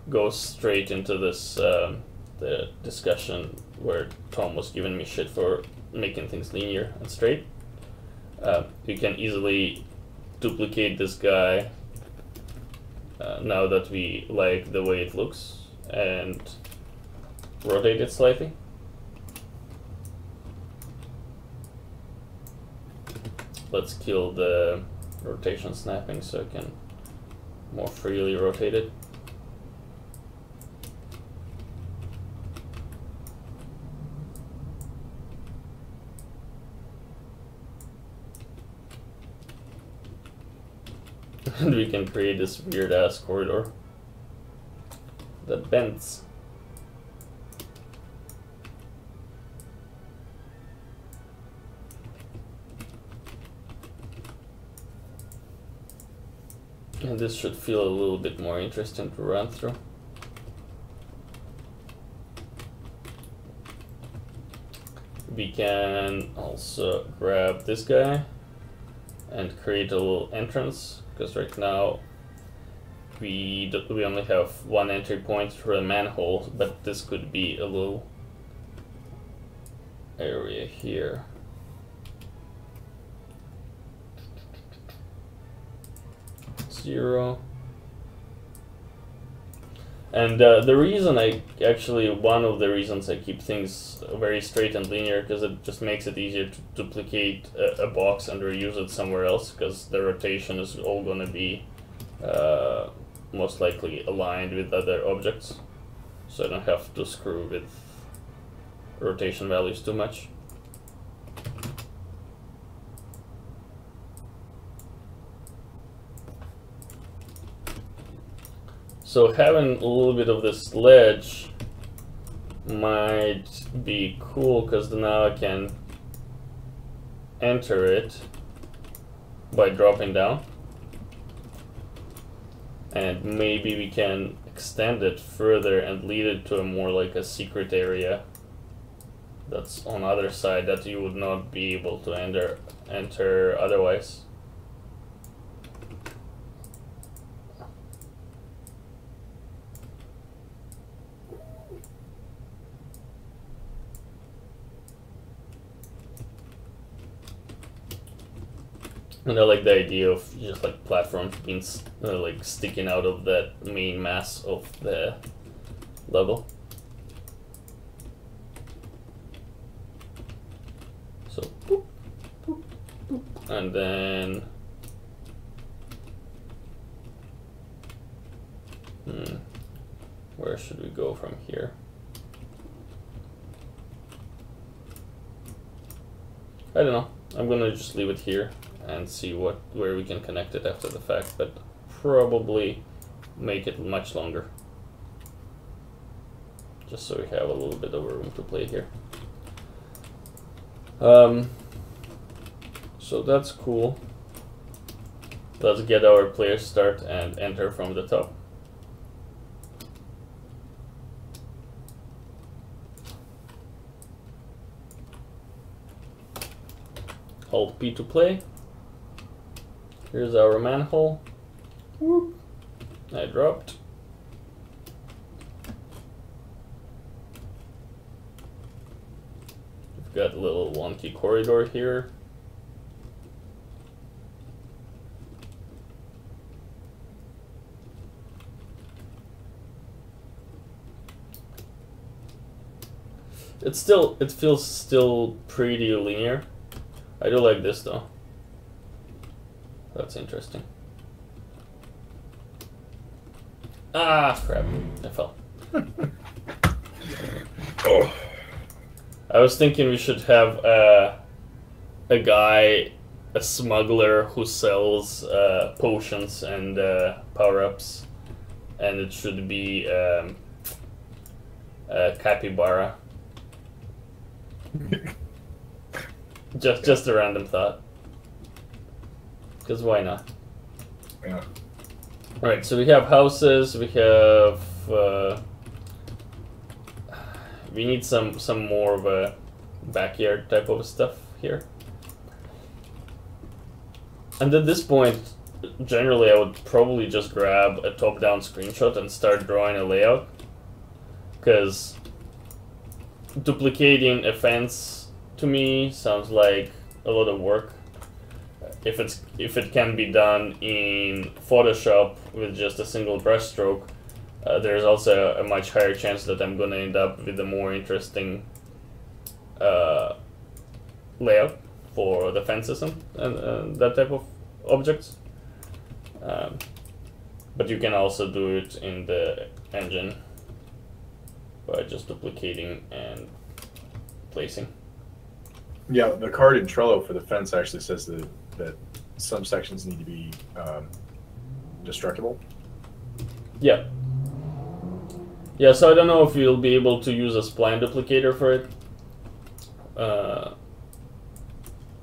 goes straight into this the discussion where Tom was giving me shit for making things linear and straight. You can easily duplicate this guy now that we like the way it looks, and rotate it slightly. Let's kill the rotation snapping so I can more freely rotate it. And we can create this weird ass corridor that bends. And this should feel a little bit more interesting to run through. We can also grab this guy and create a little entrance, because right now we only have one entry point for a manhole, but this could be a little area here. Zero. And the reason one of the reasons I keep things very straight and linear, because it just makes it easier to duplicate a box and reuse it somewhere else, because the rotation is all going to be most likely aligned with other objects, so I don't have to screw with rotation values too much. So having a little bit of this ledge might be cool, because now I can enter it by dropping down, and maybe we can extend it further and lead it to a more like a secret area that's on the other side that you would not be able to enter otherwise. And I like the idea of just like platforms being like sticking out of that main mass of the level. So, boop, boop, boop. And then where should we go from here? I don't know. I'm gonna just leave it here and see where we can connect it after the fact, but probably make it much longer, just so we have a little bit of room to play here. So that's cool. Let's get our player start and enter from the top. Hold P to play. Here's our manhole. Whoop. I dropped. We've got a little wonky corridor here. It feels still pretty linear. I do like this though. That's interesting. Ah, crap. I fell. Oh. I was thinking we should have a guy, a smuggler who sells potions and power-ups, and it should be a capybara. just a random thought. Because why not? Yeah. Right, so we have houses, we have... we need some more of a backyard type of stuff here. And at this point, generally I would probably just grab a top-down screenshot and start drawing a layout. Because duplicating a fence to me sounds like a lot of work. If it can be done in Photoshop with just a single brush stroke, there's also a much higher chance that I'm going to end up with a more interesting layout for the fence system and that type of objects. But you can also do it in the engine by just duplicating and placing. Yeah, the card in Trello for the fence actually says that some sections need to be destructible. Yeah. Yeah, so I don't know if you'll be able to use a spline duplicator for it.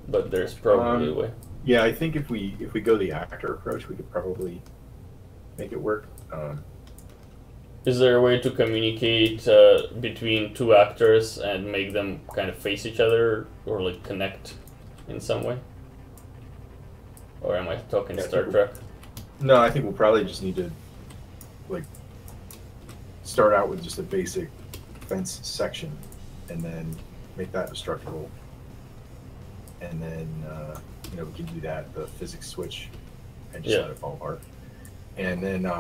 But there's probably a way. Yeah, I think if we go the actor approach, we could probably make it work. Is there a way to communicate between two actors and make them kind of face each other or like connect in some way? Or am I talking Star Trek? No, I think we'll probably just need to like start out with just a basic fence section and then make that destructible. And then you know, we can do that, the physics switch, and just let it fall apart. And then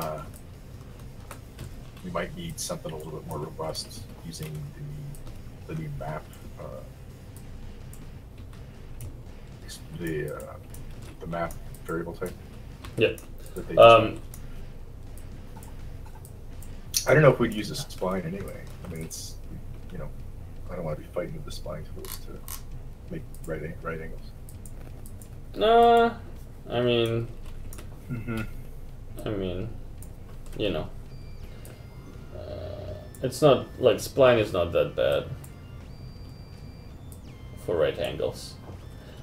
we might need something a little bit more robust using the new map, the map variable type. Yeah. I don't know if we'd use a spline anyway. I mean, it's, you know, I don't want to be fighting with the spline tools to make right angles. I mean, you know, it's not like spline is not that bad for right angles.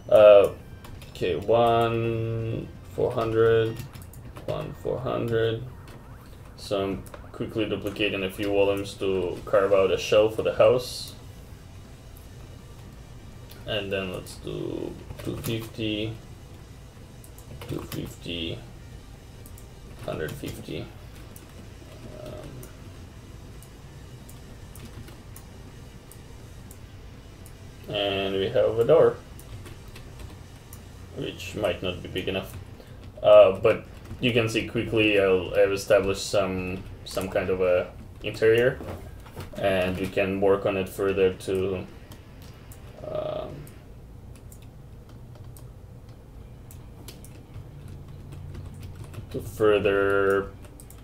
Okay, 1 400, 1 400. So I'm quickly duplicating a few volumes to carve out a shell for the house. And then let's do 250, 250, 150. And we have a door, which might not be big enough. But you can see quickly I've established some kind of a interior, and we can work on it further to further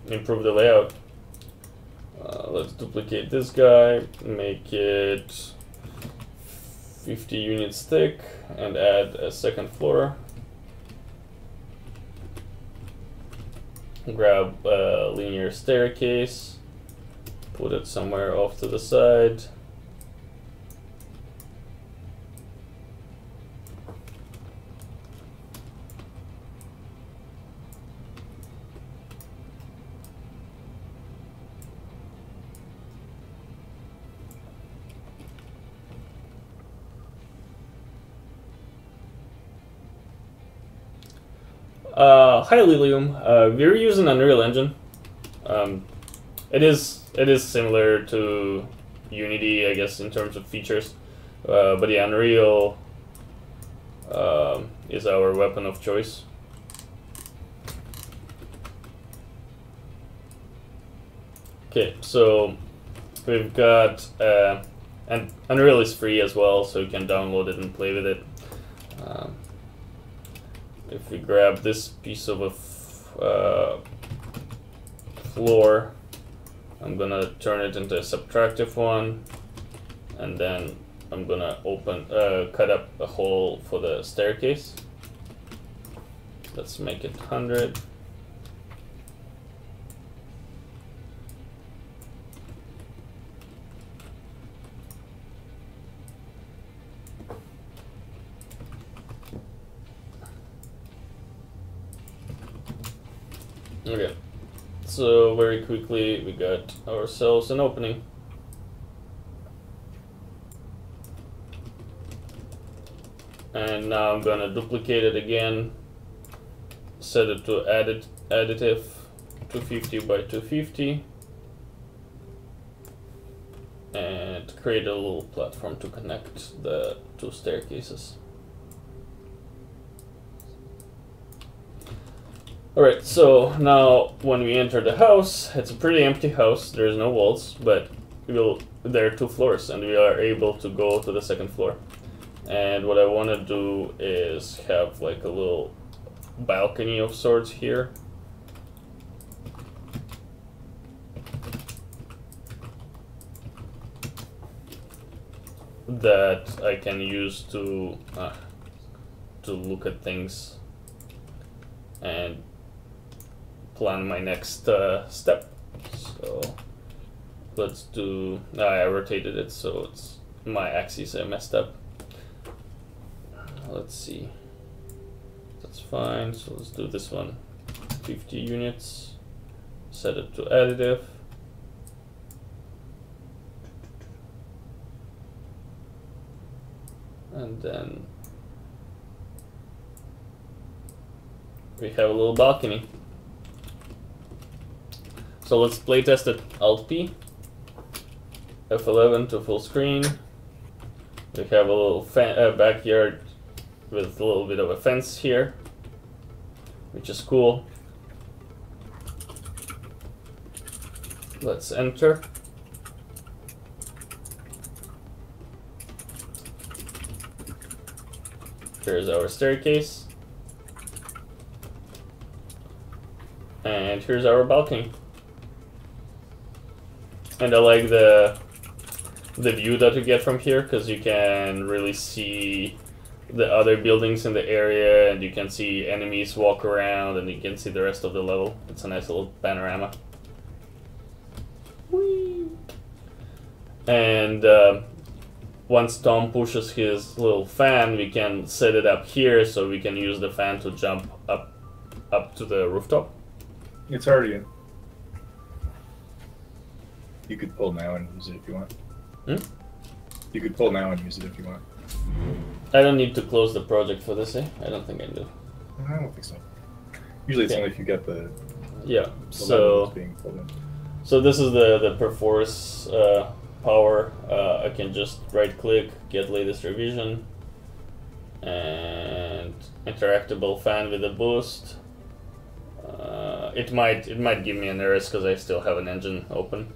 improve the layout. Let's duplicate this guy, make it 50 units thick, and add a second floor. Grab a linear staircase, put it somewhere off to the side. Hi Lilium, we're using Unreal Engine. It is similar to Unity, I guess, in terms of features, but the Unreal is our weapon of choice. Okay, so we've got, and Unreal is free as well, so you can download it and play with it. If we grab this piece of a floor. I'm gonna turn it into a subtractive one, and then I'm gonna cut up a hole for the staircase. Let's make it 100. Okay, so very quickly we got ourselves an opening. And now I'm gonna duplicate it again, set it to additive 250 by 250, and create a little platform to connect the two staircases. Alright, so now when we enter the house, it's a pretty empty house, there's no walls, but there are 2 floors and we are able to go to the 2nd floor. And what I want to do is have like a little balcony of sorts here. That I can use to look at things and plan my next step. So let's do. I rotated it so it's my axes are messed up. Let's see. That's fine. So let's do this one. 50 units. Set it to additive. And then we have a little balcony. So let's play test it. Alt P, F11 to full screen. We have a little backyard with a little bit of a fence here, which is cool. Let's enter. Here's our staircase. And here's our balcony. And I like the view that you get from here, because you can really see the other buildings in the area, and you can see enemies walk around, and you can see the rest of the level. It's a nice little panorama. Whee! And once Tom pushes his little fan, we can set it up here, so we can use the fan to jump up to the rooftop. It's already in. You could pull now and use it if you want. You could pull now and use it if you want. I don't need to close the project for this, eh? I don't think I do. I don't think so. Usually it's only if you get the so being pulled in. So this is the Perforce power. I can just right click, get latest revision, and interactable fan with a boost. It might give me an error because I still have an engine open.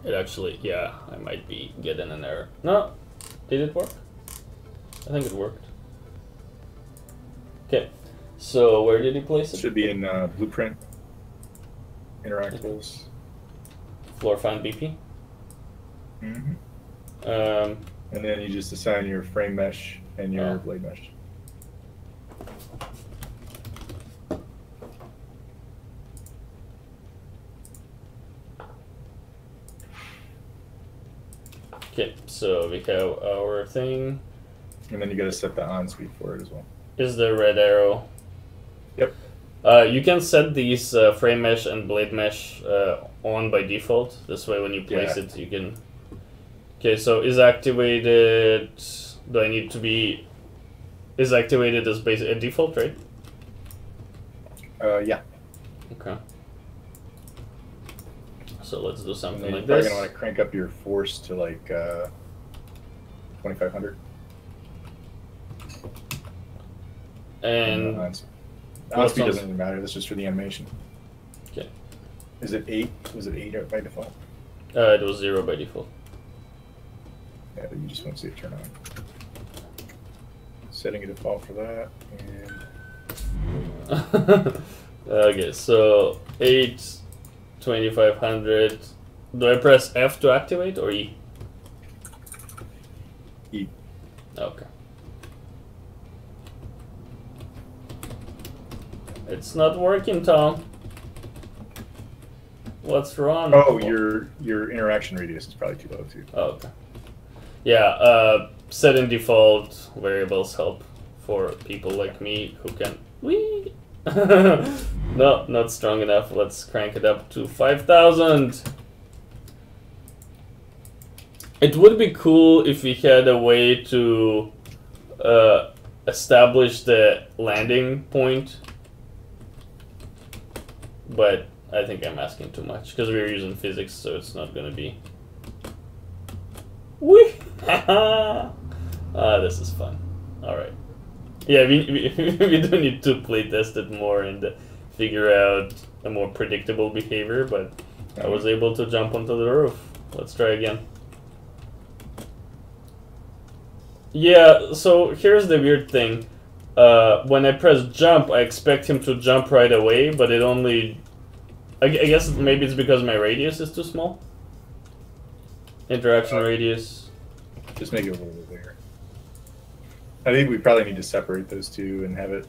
It actually, yeah, I might be getting an error. No, did it work? I think it worked. Okay, so where did he place it? Should be in Blueprint, Interactables. Floor fan BP. And then you just assign your frame mesh and your blade mesh. Okay, so we have our thing. And then you got to set the on speed for it as well. Is the red arrow? Yep. You can set these frame mesh and blade mesh on by default. This way, when you place it, you can. Okay, so is activated. Do I need to be? Is activated as basic a default, right? Yeah. Okay. So let's do something like you're this. You're gonna want to crank up your force to like 2500. And on speed doesn't really matter. That's just for the animation. Okay. Is it 8? Was it 8 by default? It was 0 by default. Yeah, but you just want to see it turn on. Setting a default for that, and Okay, so 8, 2500. Do I press F to activate or E? E. Okay. It's not working, Tom. What's wrong? Oh, your interaction radius is probably too low too. Oh, okay. Yeah, setting default variables help for people like me who can. Whee! No, not strong enough. Let's crank it up to 5,000. It would be cool if we had a way to establish the landing point, but I think I'm asking too much because we're using physics, so it's not gonna be. Whee! This is fun. All right. Yeah, we do need to play test it more and figure out a more predictable behavior, but I was able to jump onto the roof. Let's try again. Yeah, so here's the weird thing. When I press jump, I expect him to jump right away, but it only... I guess maybe it's because my radius is too small. Interaction radius. Just make it a little bit bigger. I think we probably need to separate those two and have it,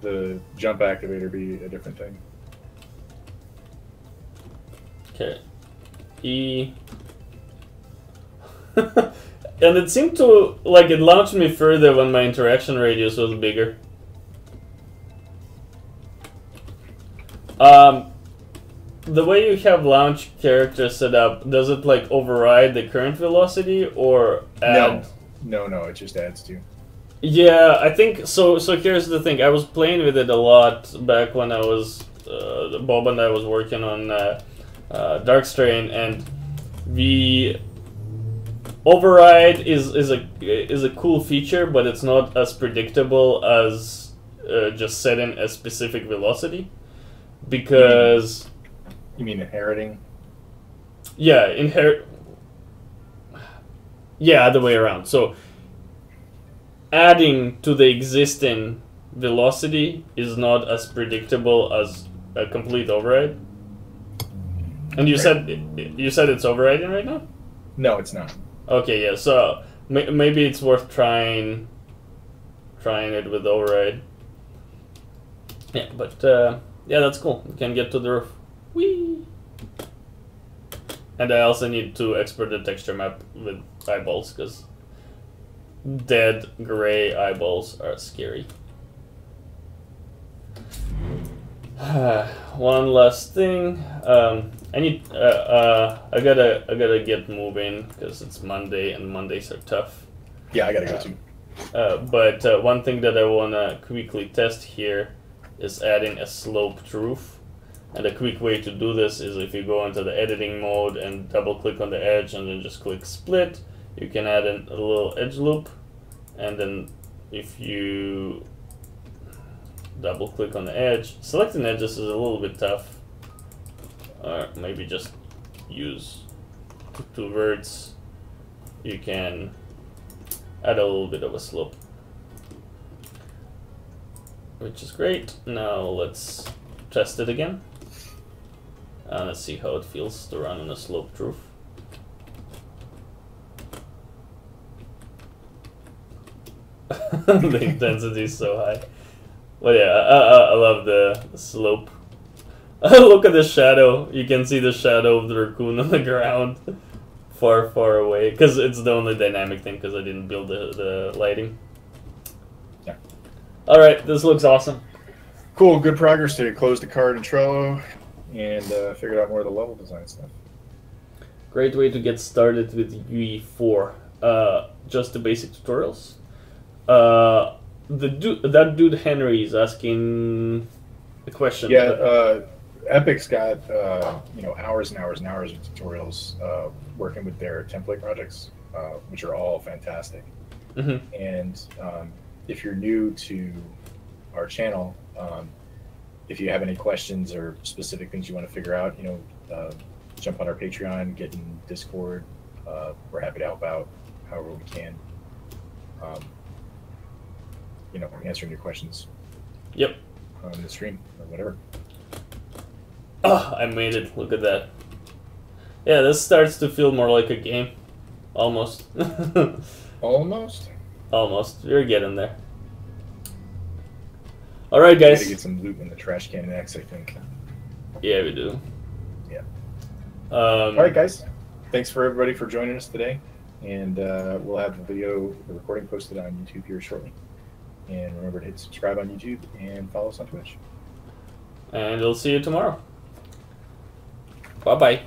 the jump activator be a different thing. Okay. E. And it seemed to, like, it launched me further when my interaction radius was bigger. The way you have launch character set up, does it, like, override the current velocity or add... No, it just adds to. Yeah, I think, so here's the thing, I was playing with it a lot back when I was, Bob and I was working on Darkstrain, and the override is a cool feature, but it's not as predictable as just setting a specific velocity, because... You mean inheriting? Yeah, Yeah, other way around. So, adding to the existing velocity is not as predictable as a complete override. And you said it's overriding right now? No, it's not. Okay, yeah. So maybe it's worth trying it with override. Yeah, but yeah, that's cool. You can get to the roof. Whee! And I also need to export the texture map with eyeballs because dead gray eyeballs are scary. One last thing. I need. I gotta get moving because it's Monday and Mondays are tough. Yeah, I gotta go too. But one thing that I wanna quickly test here is adding a sloped roof. And a quick way to do this is if you go into the editing mode and double click on the edge and then just click split, you can add a little edge loop, and then if you double click on the edge, selecting edges is a little bit tough, or maybe just use two words, you can add a little bit of a slope, which is great. Now let's test it again. Let's see how it feels to run on a sloped roof. The intensity is so high. Well, yeah, I love the slope. Look at the shadow. You can see the shadow of the raccoon on the ground. Far, far away. Because it's the only dynamic thing, because I didn't build the lighting. Yeah. Alright, this looks awesome. Cool, good progress today. Closed the card in Trello and figured out more of the level design stuff. Great way to get started with UE4. Just the basic tutorials. That dude Henry is asking a question. Yeah, Epic's got hours and hours and hours of tutorials working with their template projects, which are all fantastic. Mm-hmm. And if you're new to our channel, if you have any questions or specific things you want to figure out, jump on our Patreon, get in Discord. We're happy to help out however we can. Answering your questions. Yep. On the stream or whatever. Oh, I made it. Look at that. Yeah, this starts to feel more like a game. Almost. Almost. Almost. You're getting there. Alright, We guys. gotta get some loot in the trash can next, I think. Yeah, we do. Yeah. All Alright, guys. Thanks for everybody for joining us today. And we'll have the recording posted on YouTube here shortly. And remember to hit subscribe on YouTube and follow us on Twitch. And we'll see you tomorrow. Bye-bye.